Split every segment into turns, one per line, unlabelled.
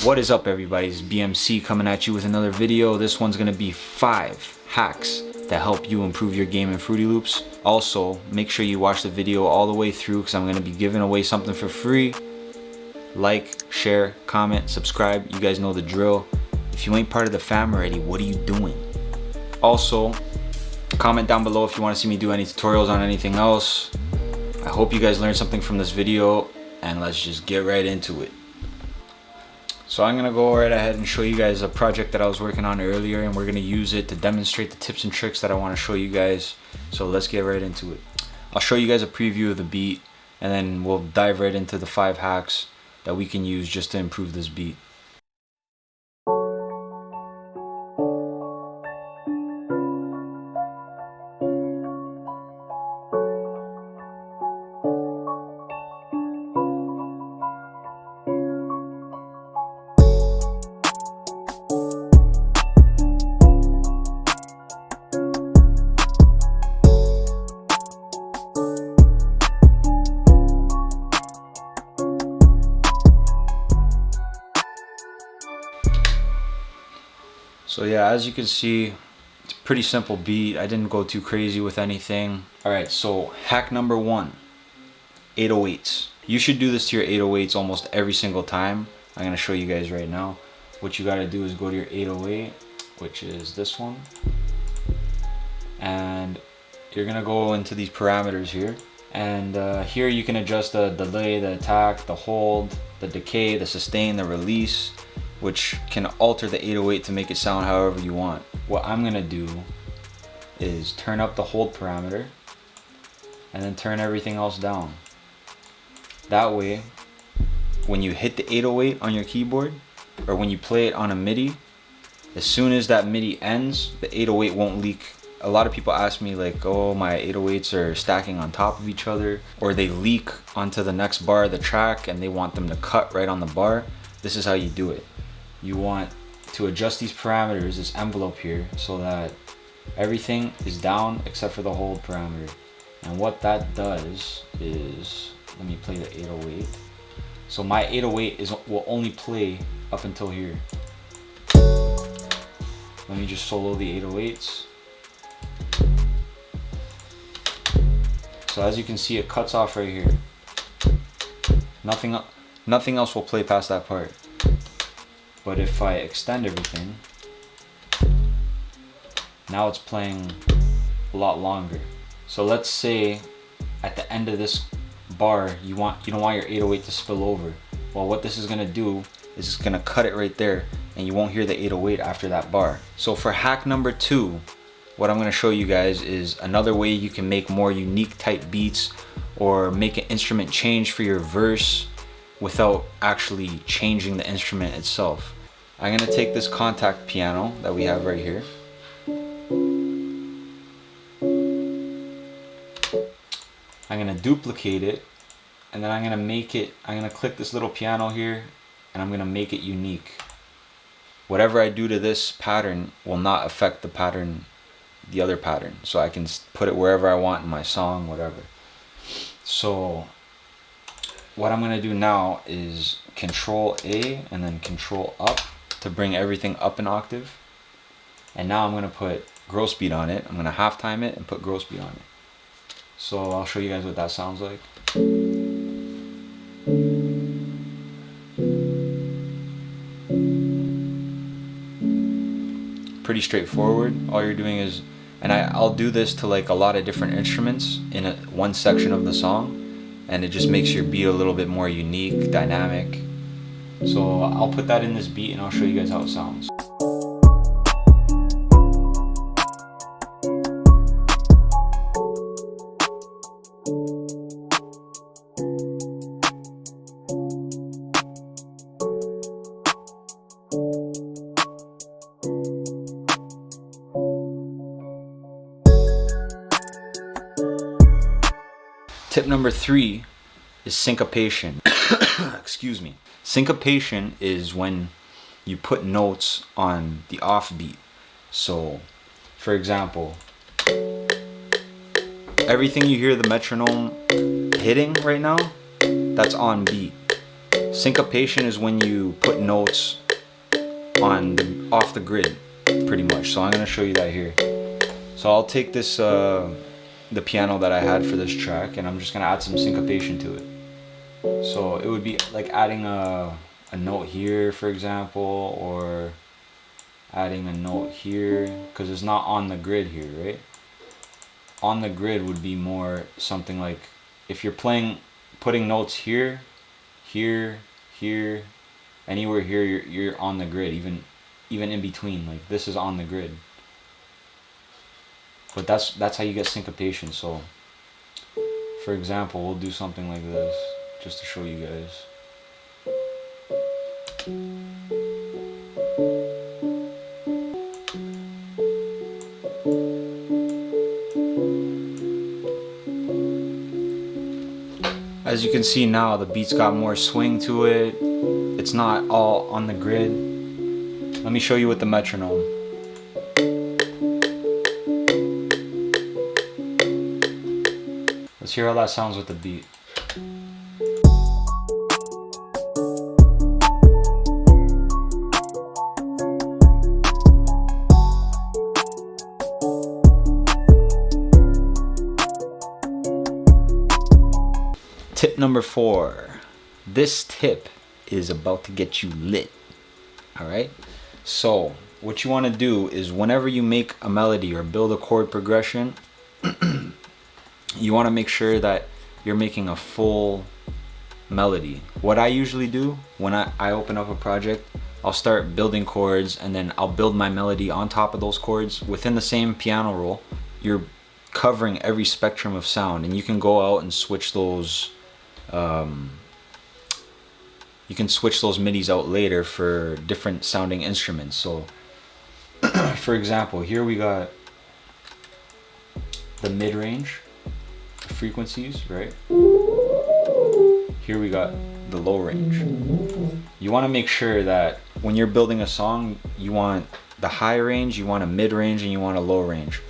What is up, everybody? It's BMC coming at you with another video. This one's gonna be 5 hacks that help you improve your game in Fruity Loops. Also, make sure you watch the video all the way through because I'm gonna be giving away something for free. Like, share, comment, subscribe. You guys know the drill. If you ain't part of the fam already, what are you doing? Also, comment down below if you want to see me do any tutorials on anything else. I hope you guys learned something from this video, and let's just get right into it. So I'm gonna go right ahead and show you guys a project that I was working on earlier, and we're gonna use it to demonstrate the tips and tricks that I want to show you guys. So let's get right into it. I'll show you guys a preview of the beat, and then we'll dive right into the 5 hacks that we can use just to improve this beat. So yeah, as you can see, it's a pretty simple beat. I didn't go too crazy with anything. Alright, so hack number 1, 808s. You should do this to your 808s almost every single time. I'm going to show you guys right now. What you got to do is go to your 808, which is this one. And you're going to go into these parameters here. And here you can adjust the delay, the attack, the hold, the decay, the sustain, the release, which can alter the 808 to make it sound however you want. What I'm gonna do is turn up the hold parameter and then turn everything else down. That way, when you hit the 808 on your keyboard, or when you play it on a MIDI, as soon as that MIDI ends, the 808 won't leak. A lot of people ask me like, oh, my 808s are stacking on top of each other, or they leak onto the next bar of the track and they want them to cut right on the bar. This is how you do it. You want to adjust these parameters, this envelope here, so that everything is down except for the hold parameter. And what that does is, let me play the 808. So my 808 will only play up until here. Let me just solo the 808s. So as you can see, it cuts off right here. Nothing else will play past that part. But if I extend everything, now it's playing a lot longer. So let's say at the end of this bar, you don't want your 808 to spill over. Well, what this is gonna do is it's gonna cut it right there, and you won't hear the 808 after that bar. So for hack number 2, what I'm gonna show you guys is another way you can make more unique type beats, or make an instrument change for your verse without actually changing the instrument itself. I'm gonna take this contact piano that we have right here. I'm gonna duplicate it, and then I'm gonna click this little piano here, and I'm gonna make it unique. Whatever I do to this pattern will not affect the pattern, the other pattern. So I can put it wherever I want in my song, whatever. So what I'm gonna do now is Control A and then Control up to bring everything up an octave. And now I'm gonna put gross beat on it. I'm gonna half time it and put gross beat on it. So I'll show you guys what that sounds like. Pretty straightforward. All you're doing is, and I'll do this to like a lot of different instruments in one section of the song, and it just makes your beat a little bit more unique, dynamic. So I'll put that in this beat and I'll show you guys how it sounds. Tip number 3 is syncopation. Excuse me. Syncopation is when you put notes on the offbeat. So, for example, everything you hear the metronome hitting right now, that's on beat. Syncopation is when you put notes off the grid, pretty much. So I'm gonna show you that here. So I'll take this the piano that I had for this track, and I'm just gonna add some syncopation to it. So it would be like adding a note here, for example, or adding a note here, because it's not on the grid here, right? On the grid would be more something like if you're putting notes here, here, here, anywhere here, you're on the grid, even in between. Like this is on the grid. But that's how you get syncopation. So for example, we'll do something like this just to show you guys. As you can see now, the beat's got more swing to it. It's not all on the grid. Let me show you with the metronome. Let's hear how that sounds with the beat. Tip number 4. This tip is about to get you lit. Alright? So, what you want to do is whenever you make a melody or build a chord progression, you want to make sure that you're making a full melody. What I usually do when I open up a project, I'll start building chords, and then I'll build my melody on top of those chords within the same piano roll. You're covering every spectrum of sound, and you can go out and switch those you can switch those midis out later for different sounding instruments. So for example, here we got the mid-range frequencies, right? Here we got the low range. You want to make sure that when you're building a song, you want the high range, you want a mid-range, and you want a low range.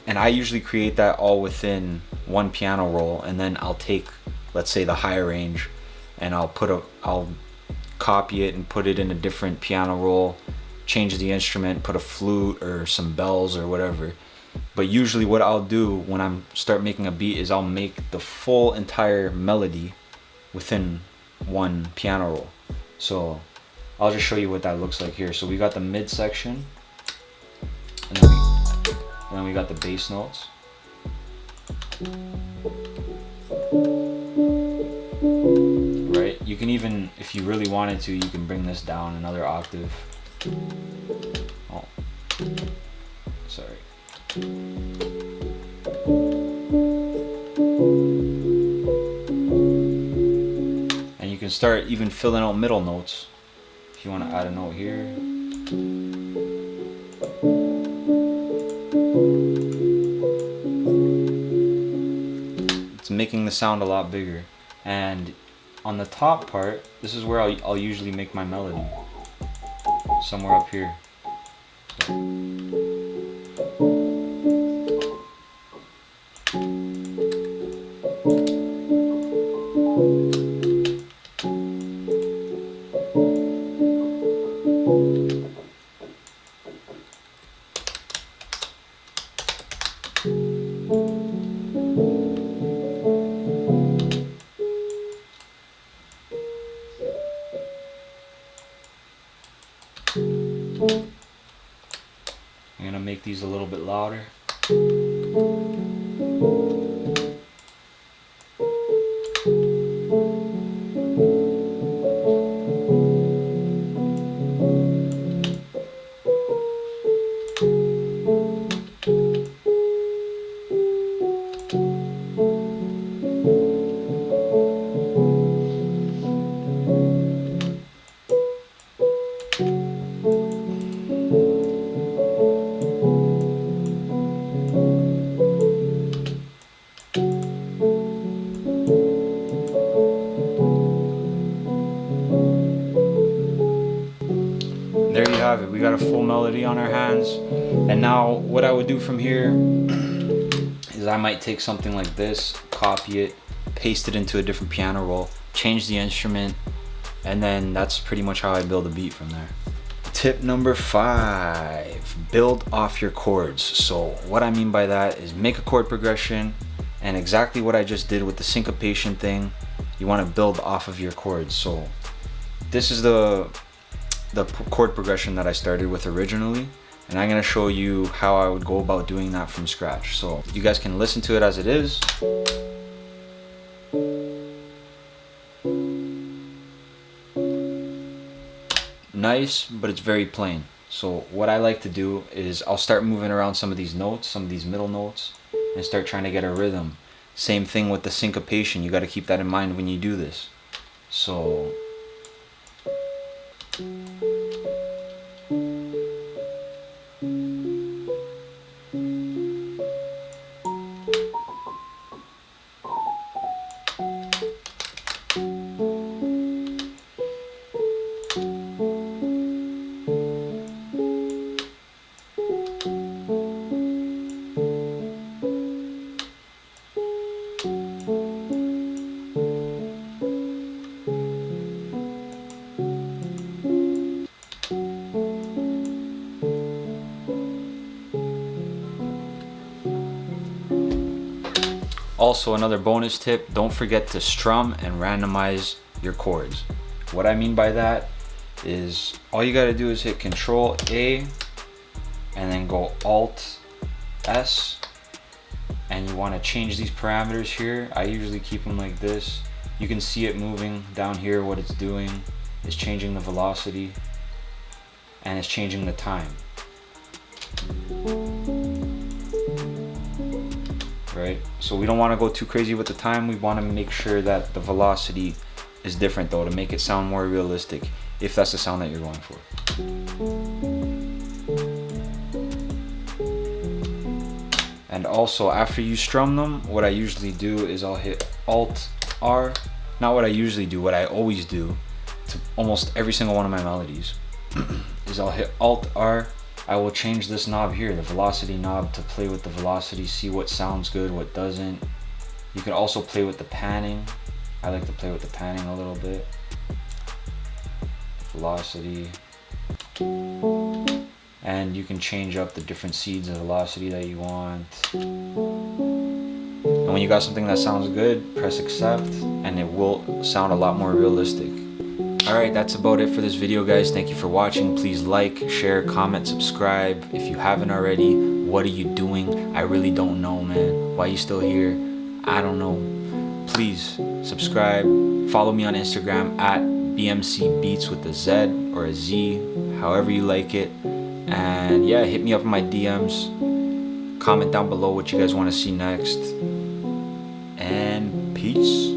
And I usually create that all within one piano roll, and then I'll take, let's say, the high range, and I'll copy it and put it in a different piano roll, change the instrument, put a flute or some bells or whatever. But usually what I'll do when I start making a beat is I'll make the full entire melody within one piano roll. So I'll just show you what that looks like here. So we got the mid section, and then we got the bass notes. Right? You can even, if you really wanted to, you can bring this down another octave. Oh, sorry. And you can start even filling out middle notes if you want to add a note here. It's making the sound a lot bigger. And on the top part, this is where I'll usually make my melody, somewhere up here. I'm gonna make these a little bit louder. There you have it. We got a full melody on our hands. And now what I would do from here is I might take something like this, copy it, paste it into a different piano roll, change the instrument, and then that's pretty much how I build a beat from there. Tip number 5, build off your chords. So what I mean by that is make a chord progression, and exactly what I just did with the syncopation thing, you want to build off of your chords. So this is the chord progression that I started with originally, and I'm going to show you how I would go about doing that from scratch. So you guys can listen to it as it is. Nice, but it's very plain. So what I like to do is I'll start moving around some of these notes, some of these middle notes, and start trying to get a rhythm. Same thing with the syncopation. You got to keep that in mind when you do this. So also, another bonus tip, don't forget to strum and randomize your chords. What I mean by that is all you gotta do is hit Control A and then go Alt S, and you want to change these parameters here. I usually keep them like this. You can see it moving down here. What it's doing is changing the velocity and it's changing the time. Right? So we don't want to go too crazy with the time. We want to make sure that the velocity is different though, to make it sound more realistic, if that's the sound that you're going for. And also, after you strum them, what I usually do is I'll hit Alt R. Not what I usually do, what I always do to almost every single one of my melodies is I'll hit Alt R. I will change this knob here, the velocity knob, to play with the velocity, see what sounds good, what doesn't. You can also play with the panning. I like to play with the panning a little bit. Velocity. And you can change up the different seeds of velocity that you want. And when you got something that sounds good, press accept and it will sound a lot more realistic. Alright, that's about it for this video, guys. Thank you for watching. Please like, share, comment, subscribe. If you haven't already, what are you doing? I really don't know, man. Why are you still here? I don't know. Please subscribe. Follow me on Instagram at BMC Beats with a Z or a Z, however you like it. And yeah, hit me up in my DMs. Comment down below what you guys want to see next. And peace.